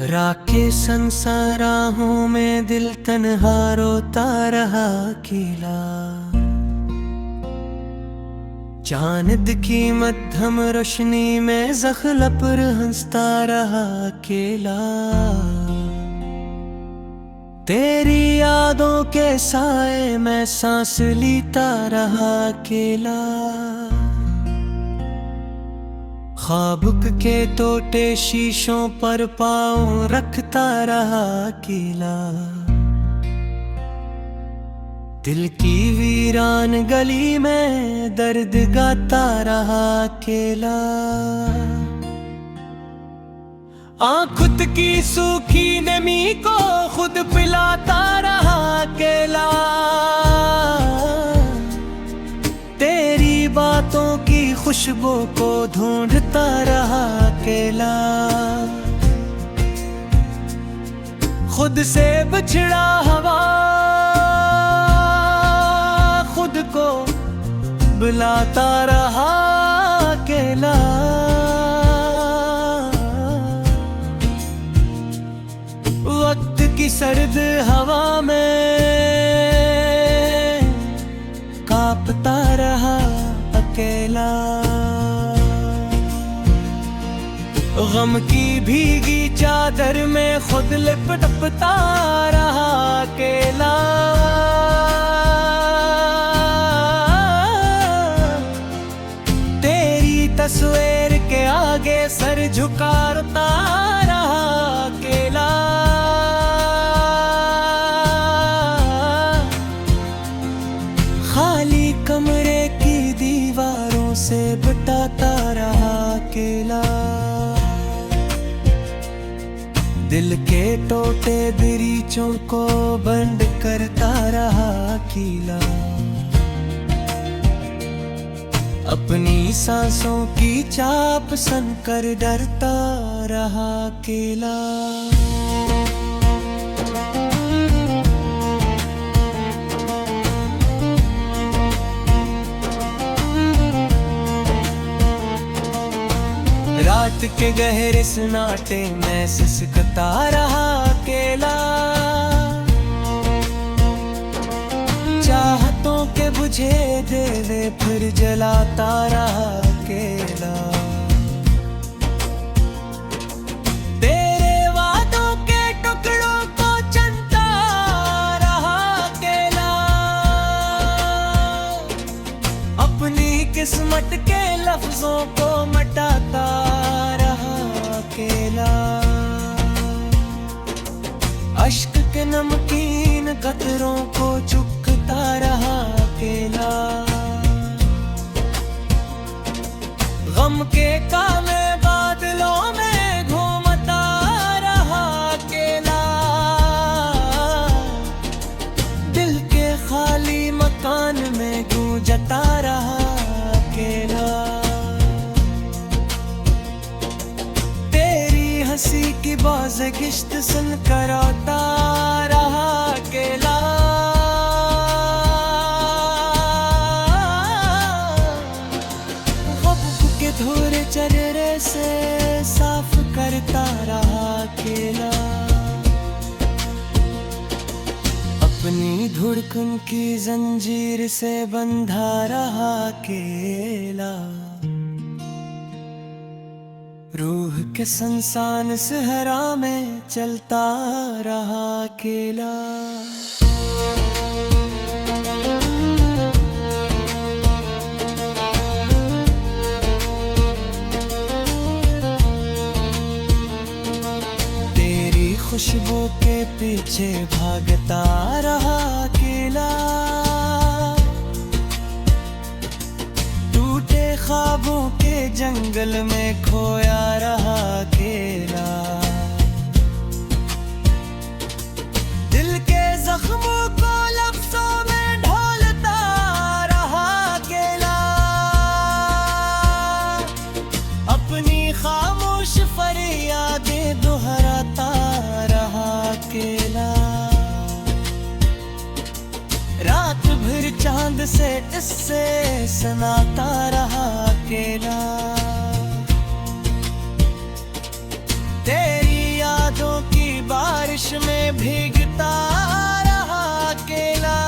राके संसाराहों में दिल तन्हा रोता रहा अकेला। चांद की मध्यम रोशनी में ज़ख्ल पर हंसता रहा अकेला। तेरी यादों के साए में सांस लेता रहा अकेला। ख्वाब के टूटे शीशों पर पाँव रखता रहा अकेला। दिल की वीरान गली में दर्द गाता रहा अकेला। खुद की सूखी नमी को खुद पिलाता रहा अकेला। तेरी बातों की खुशबू को ढूंढता रहा अकेला। खुद से बिछड़ा हवा खुद को बुलाता रहा अकेला। वक्त की सर्द हवा में कांपता रहा अकेला। गम की भीगी चादर में खुद लिपटता रहा अकेला। तेरी तस्वीर के आगे सर झुकाता रहा अकेला। खाली कमरे की दीवारों से बिताता रहा अकेला। दिल के टूटे दरीचों को बंद करता रहा अकेला। अपनी सांसों की चाप सुनकर डरता रहा अकेला। रात के गहरे सन्नाटे में सिसकता रहा अकेला। चाहतों के बुझे दिले फिर जलाता रहा अकेला। तेरे वादों के टुकड़ों को चुनता रहा अकेला। अपनी किस्मत के लफ्जों को मटाता रहा अकेला। अश्क के नमकीन कतरों को चुकता रहा अकेला। गम के काले बादलों में घूमता रहा अकेला। दिल के खाली मकान में गूंजता रहा अकेला। तेरी हंसी की बाज़ गिश्त सुनकर रोता रहा अकेला। ख्वाब के धोरे चेहरे से साफ करता रहा अकेला। अपनी धड़कन की जंजीर से बंधा रहा अकेला। रूह के संसान सहरा में चलता रहा अकेला। तेरी खुशबू के पीछे भागता रहा अकेला। टूटे ख्वाबों के जंगल में खोया रहा अकेला। दिल के जख्मों को लफ्जों में ढोलता रहा अकेला। अपनी खामोश फरियादें दोहराता रहा अकेला। रात भर चांद से इससे सुनाता रहा अकेला। तेरी यादों भीगता रहा अकेला,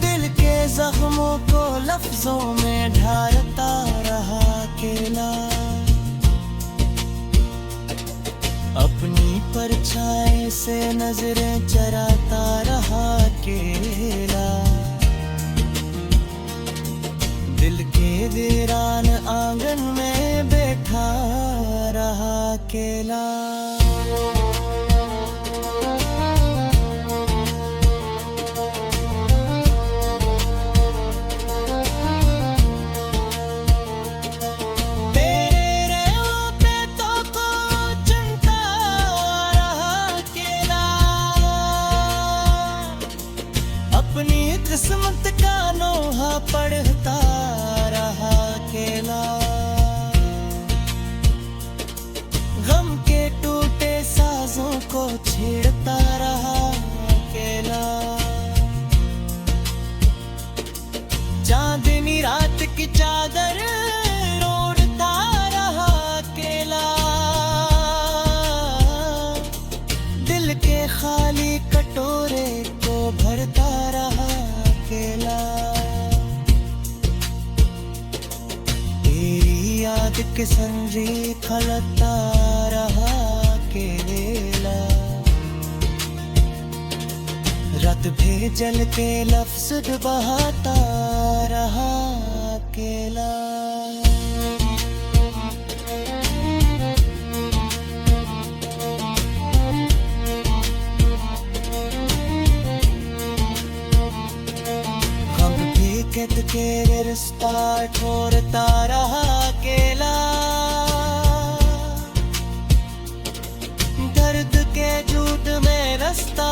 दिल के जख्मों को लफ्जों में ढालता रहा अकेला, अपनी परछाई से नजरें चराता रहा अकेला, दिल के वीरान आंगन में बैठा रहा अकेला। अपनी किस्मत का नोहा पढ़ता रहा अकेला, गम के टूटे साजों को छेड़ता रहा अकेला, चांदनी रात की चादर ओढ़ता रहा अकेला, दिल के खाली कटोरे को भरता रहा अकेला, तेरी याद के संजी खलता रहा अकेला, रात भेजल के लफ्ज बहाता रहा अकेला। कहत के रिश्ता छोड़ता रहा अकेला, दर्द के झूठ में रास्ता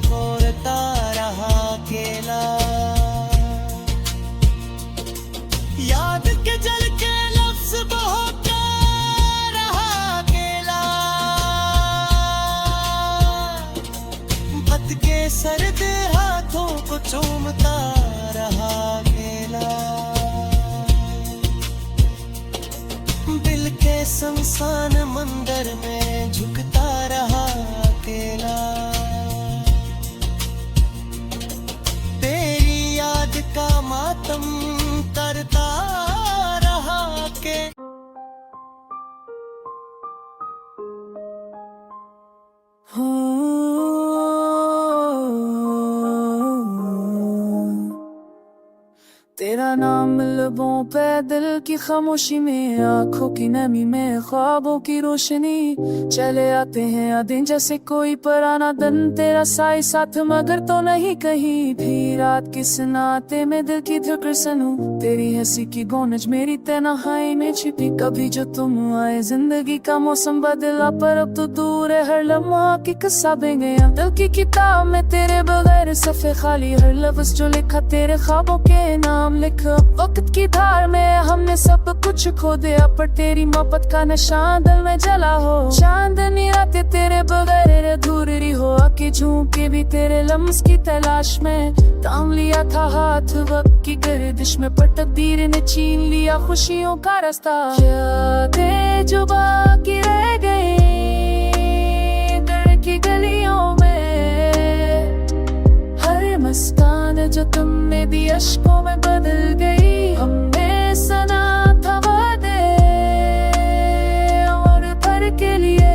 छोड़ता रहा अकेला, याद के जल के लफ्ज बहाता रहा अकेला, भद के सर्द हाथों को चूमता रहा अकेला, दिल के शमशान मंदिर में झुकता रहा अकेला, तेरी याद का मातम करता रहा अकेला। तेरा नाम लबों पे, दिल की खामोशी में, आंखों की नमी में, ख्वाबों की रोशनी, चले आते हैं यादें जैसे कोई पुराना दिन, तेरा साई साथ मगर तो नहीं कहीं भी, रात की सन्नाटे में दिल की धड़कन सुनूं, तेरी हंसी की गूंज मेरी तन्हाई में छिपी, कभी जो तुम आए जिंदगी का मौसम बदला, पर अब तो दूर है हर लम्हा की किस्सा बन गया, दिल की किताब में तेरे बगैर सफ़े खाली, हर लफ्ज़ जो लिखा तेरे ख्वाबों के नाम लिखा, वक्त की धार में हमने सब कुछ खो दिया, पर तेरी मोहब्बत का निशान दिल में जला हो, चांदनी रातें तेरे बगैर अधूरी हो, आके झूम भी तेरे लम्स की तलाश में, थाम लिया था हाथ वक्त की गर्दिश में, पर तकदीर ने छीन लिया खुशियों का रास्ता, यादें जो बाकी रह गई दिल की गलियों में, हर मुस्कान जो तुमने दी अश्कों में बदल गई, हमने सना था वादे और भर के लिए,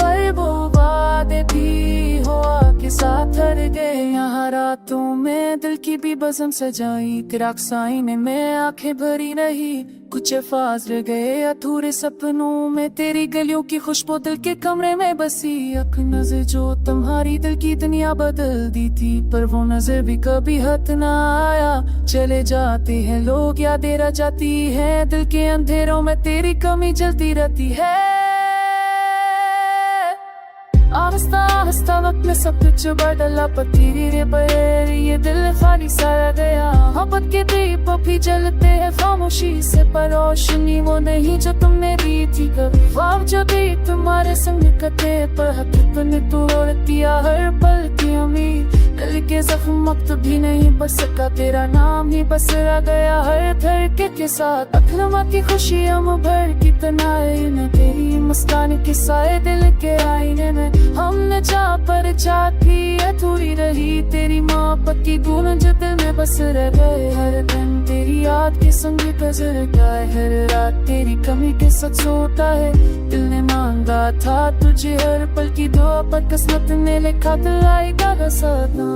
पर वो वादे भी हुआ के साथ हर गए, यहाँ रातों में दिल की भी बज़म सजाई, तेरा साईने में आंखें भरी रही, कुछ अल्फाज रह गए अधूरे सपनों में, तेरी गलियों की खुशबू दिल के कमरे में बसी, एक नजर जो तुम्हारी दिल की दुनिया बदल दी थी, पर वो नजर भी कभी हाथ ना आया, चले जाते हैं लोग यादें रह जाती है, दिल के अंधेरों में तेरी कमी जलती रहती है, आहिस्ता आहिस्ता वक्त में सब कुछ बदला, पतीरी रे बहेर ये दिल खाली सा गया। मोहब्बत के दीप भी जलते हैं खामोशी से, पर रोशनी वो नहीं जो तुमने दी थी कभी। ख्वाब जो भी तुम्हारे संग कटे, पर हकीकत ने तोड़ दिया हर पल की उम्मीद। दिल के जख्म वक्त भी नहीं बच सका, तेरा नाम ही बस रह गया हर धड़के के साथ। अखरमा की खुशियां भर की तनाई में, तेरी मुस्कान के साए दिल के आईने में। हमने चाह पर चाह थी अधूरी रही, तेरी मोहब्बत की गूंज दिल में बस रह गए। हर दिन तेरी याद के संग गुजर गाए, हर रात तेरी कमी के साथ सोता है। दिल ने मांगा था तुझे हर पल की दुआ, पर किस्मत ने लिखा दिल आएगा सदा।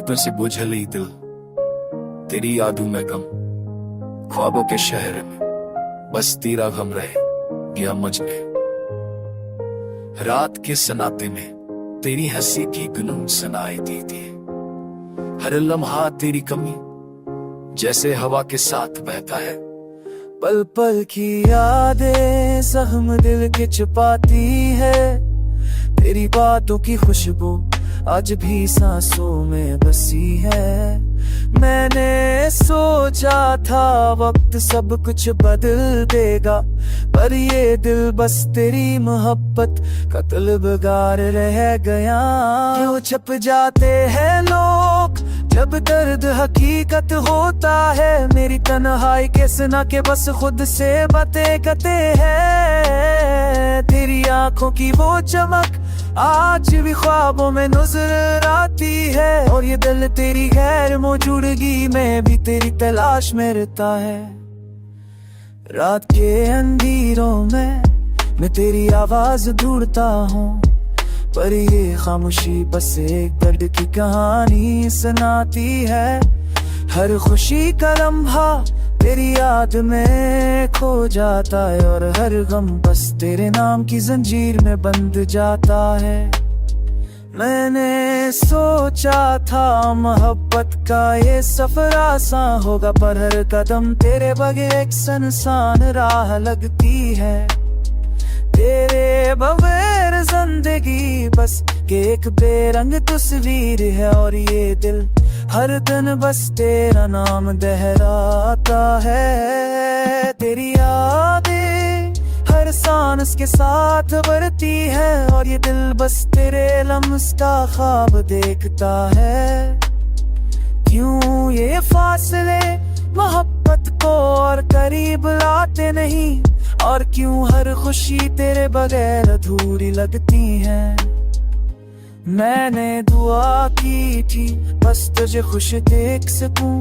धड़कन से बुझली दिल, तेरी यादों में गम, ख्वाबों के शहर में बस तेरा गम रहे गया मुझ में। रात के सन्नाटे में तेरी हंसी की गुनगुन सुनाई देती है। हर लम्हा तेरी कमी जैसे हवा के साथ बहता है। पल पल की यादें सहम दिल के छुपाती है, तेरी बातों की खुशबू आज भी सांसों में बसी है। मैंने सोचा था वक्त सब कुछ बदल देगा, पर ये दिल बस तेरी मोहब्बत का तलबगार रह गया। क्यों छप जाते हैं लोग जब दर्द हकीकत होता है, मेरी तन्हाई के सुना के बस खुद से बातें करते हैं। तेरी आंखों की वो चमक आज भी ख्वाबों में नजर आती है, और ये दिल तेरी गैर मौजूदगी में भी तेरी तलाश में रहता है। रात के अंधेरों में मैं तेरी आवाज ढूंढता हूँ, पर ये खामोशी बस एक दर्द की कहानी सुनाती है। हर खुशी का लम्हा तेरी याद में खो जाता है, और हर गम बस तेरे नाम की जंजीर में बंध जाता है। मैंने सोचा था मोहब्बत का ये सफर आसान होगा, पर हर कदम तेरे बगैर एक सुनसान राह लगती है। तेरे बगैर जिंदगी बस एक बेरंग तस्वीर है, और ये दिल हर दिन बस तेरा नाम दोहराता है। तेरी यादें हर सांस के साथ बढ़ती है, और ये दिल बस तेरे लम्स का ख्वाब देखता है। क्यों ये फासले मोहब्बत को और करीब लाते नहीं, और क्यों हर खुशी तेरे बगैर अधूरी लगती है। मैंने दुआ की थी बस तुझे खुश देख सकूं,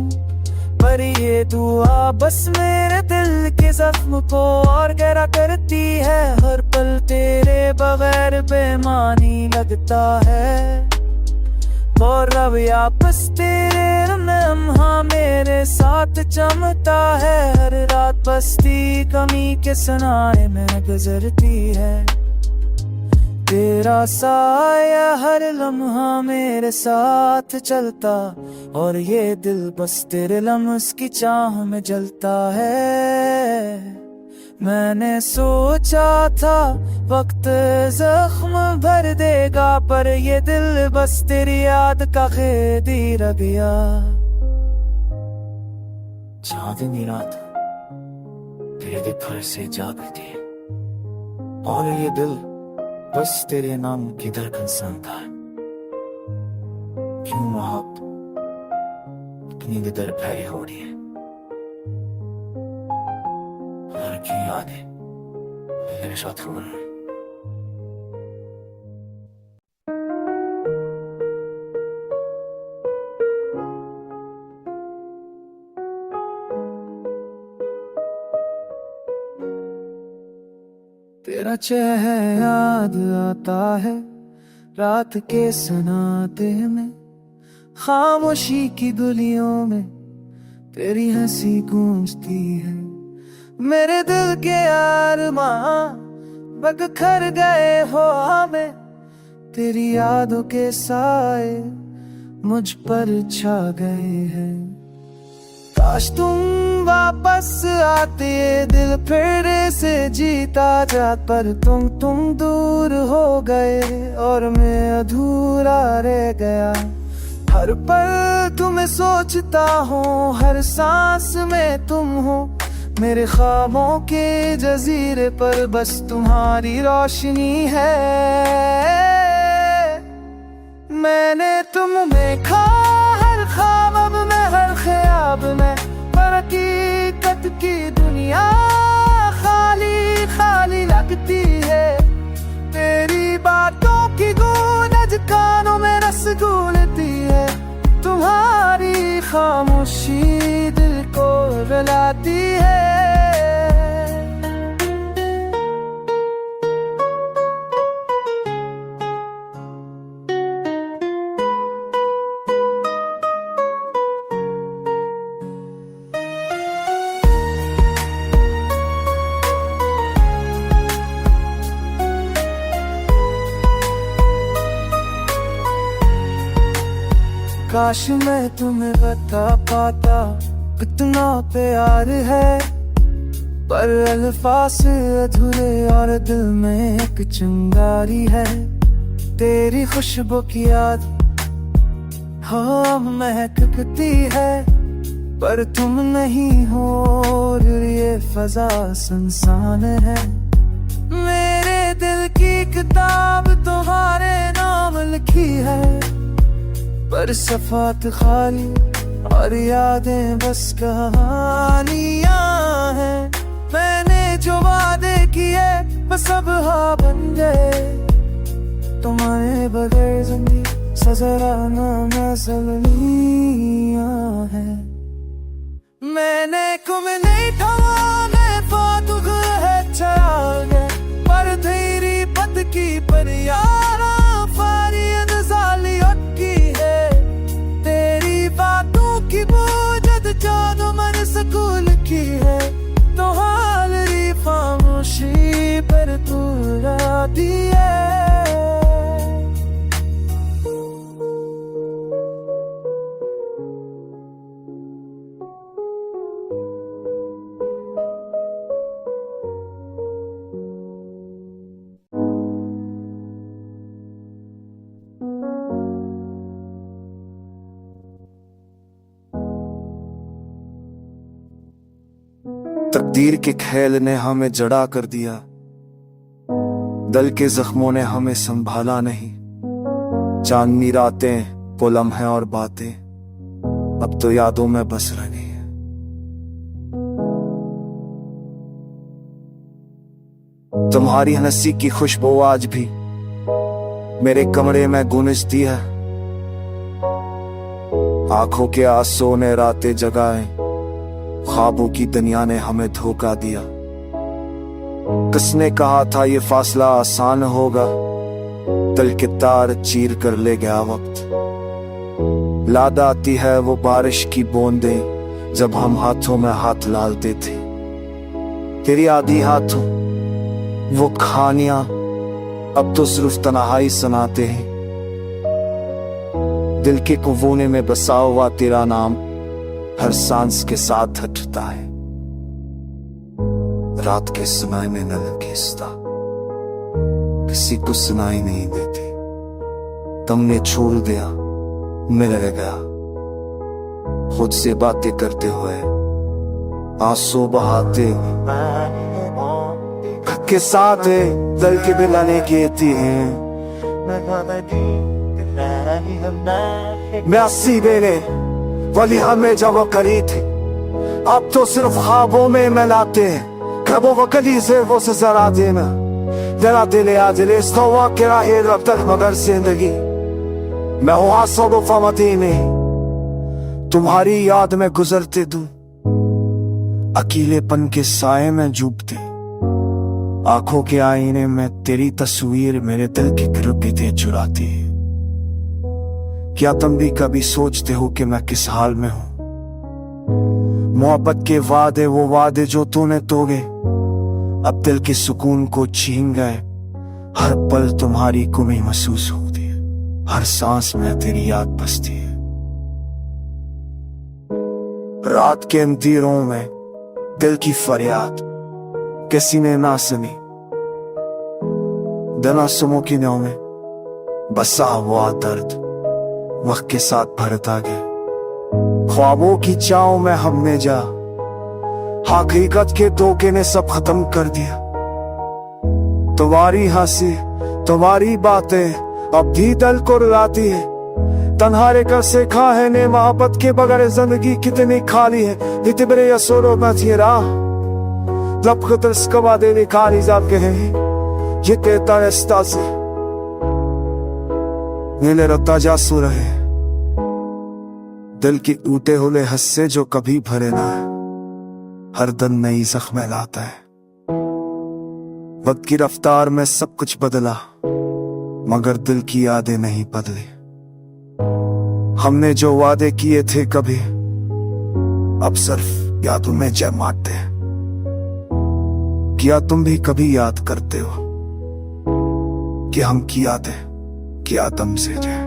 पर ये दुआ बस मेरे दिल के जख्म को और गहरा करती है। हर पल तेरे बगैर बेमानी लगता है, और रब वापस तेरे लम्हा मेरे साथ चमकता है। हर रात बस्ती कमी के सुनाए में गुजरती है, तेरा साया हर लम्हा मेरे साथ चलता, और ये दिल बस तेरे लम्स की चाह में जलता है। मैंने सोचा था वक्त जख्म भर देगा, पर ये दिल बस तेरी याद का कैदी रह गया। चांदनी रात तेरे घर से जागती है, और ये दिल बस तेरे नाम की धड़कन सुनता है। क्यों मोहब्बत इतनी दर्द भरी हो रही है, और क्यों यादें मेरे साथ हो रही है। तेरा चेहरा याद आता है रात के सन्नाटे में, खामोशी की दुनियों में तेरी हंसी गूंजती है। मेरे दिल के अरमां बखर गए हो हमें, तेरी यादों के साए मुझ पर छा गए हैं। काश तुम वापस आते, दिल फिर से जीता जात, पर तुम दूर हो गए और मैं अधूरा रह गया। हर पल तुम्हें सोचता हूँ, हर सांस में तुम हो। मेरे ख्वाबों के जजीरे पर बस तुम्हारी रोशनी है। मैंने तुम देखा हर ख्वाब में, हर ख्याब में, पर हकीकत की दुनिया खाली खाली लगती है। तेरी बातों की गूंज कानों में रस घुलती है, तुम्हारी खामोशी दिल को रुलाती है। काश मैं तुम्हें बता पाता कितना प्यार है, पर अल्फाज अधूरे और दिल में एक चिंगारी है। तेरी खुशबू की याद हो महकती है, पर तुम नहीं हो और ये फजा सुनसान है। मेरे दिल की किताब तुम्हारे नाम लिखी है, पर सफात खाली और यादें बस कहानियां हैं। मैंने जो वादे किए बस अब हाँ बन गए, तुम्हारे बगैर जिंदगी सजरा नजरियां है। मैंने कुम नहीं थाने फातुग है चरागे, पर तेरी पद की पर यारा फारियत जाली अटकी है। तेरी बातों की बोझत जादू मन सकूल की है, तो हाल री खामोशी पर तू राती है। तकदीर के खेल ने हमें जड़ा कर दिया, दिल के जख्मों ने हमें संभाला नहीं। चांदनी रातें, वो लम्हे और बातें अब तो यादों में बस रही हैं। तुम्हारी हंसी की खुशबू आज भी मेरे कमरे में गूंजती है। आंखों के आंसू ने रातें जगाए, ख्वाबों की दुनिया ने हमें धोखा दिया। किसने कहा था ये फासला आसान होगा, दिल के तार चीर कर ले गया वक्त। याद आती है वो बारिश की बूंदें जब हम हाथों में हाथ डालते थे। तेरी आधी हाथों वो कहानियां अब तो सिर्फ तन्हाई सुनाते हैं। दिल के कोने में बसा हुआ तेरा नाम हर सांस के साथ हटता है। रात के समय में न लकीस्ता किसी को सुनाई नहीं देती। तुमने छोड़ दिया, मैं रह गया खुद से बातें करते हुए, आंसू बहाते के साथ दिल के बिलाने कहती हैं। मैं 80 बेले वली हमें जब वो करी थी, अब तो सिर्फ ख्वाबों में मिलाते हैं। कबो वो कली से वो सजरा देना तेरा दिल आज रेस तो वाक़ राहे रब तक मगर जिंदगी मैं हूँ आसो फमती में तुम्हारी याद में गुजरते दूं, अकेलेपन के साए में डूबते। आंखों के आईने में तेरी तस्वीर मेरे दिल की गिरगिटें चुराती है। क्या तुम भी कभी सोचते हो कि मैं किस हाल में हूं? मोहब्बत के वादे, वो वादे जो तूने तोड़े, अब दिल के सुकून को छीन गए। हर पल तुम्हारी कमी महसूस होती है, हर सांस में तेरी याद बसती है। रात के अंधेरों में दिल की फरियाद किसी ने ना सुनी, दिल सुमों की नाव में बसा हुआ दर्द वक्त के साथ भरता गया। ख्वाबों की चाव में हमने जा, हकीकत के धोखे ने सब खत्म कर दिया। तुम्हारी हंसी, तुम्हारी बातें अब भी दिल को रुलाती है। तन्हारे कर सीखा है ने मोहब्बत के बगैर जिंदगी कितनी खाली है। इतने असोरों में थी राह, लब खतरस कवा दे निकाली जाके हैं। ये कहता है से नीले रत्ता जासू रहे, दिल की टूटे हुए हस्से जो कभी भरे ना है। हर दिन नई जख्में लाता है। वक्त की रफ्तार में सब कुछ बदला, मगर दिल की यादें नहीं बदली। हमने जो वादे किए थे कभी, अब सिर्फ यादों में जय मारते हैं। क्या तुम भी कभी याद करते हो कि हम की यादें क्या तुमसे जय?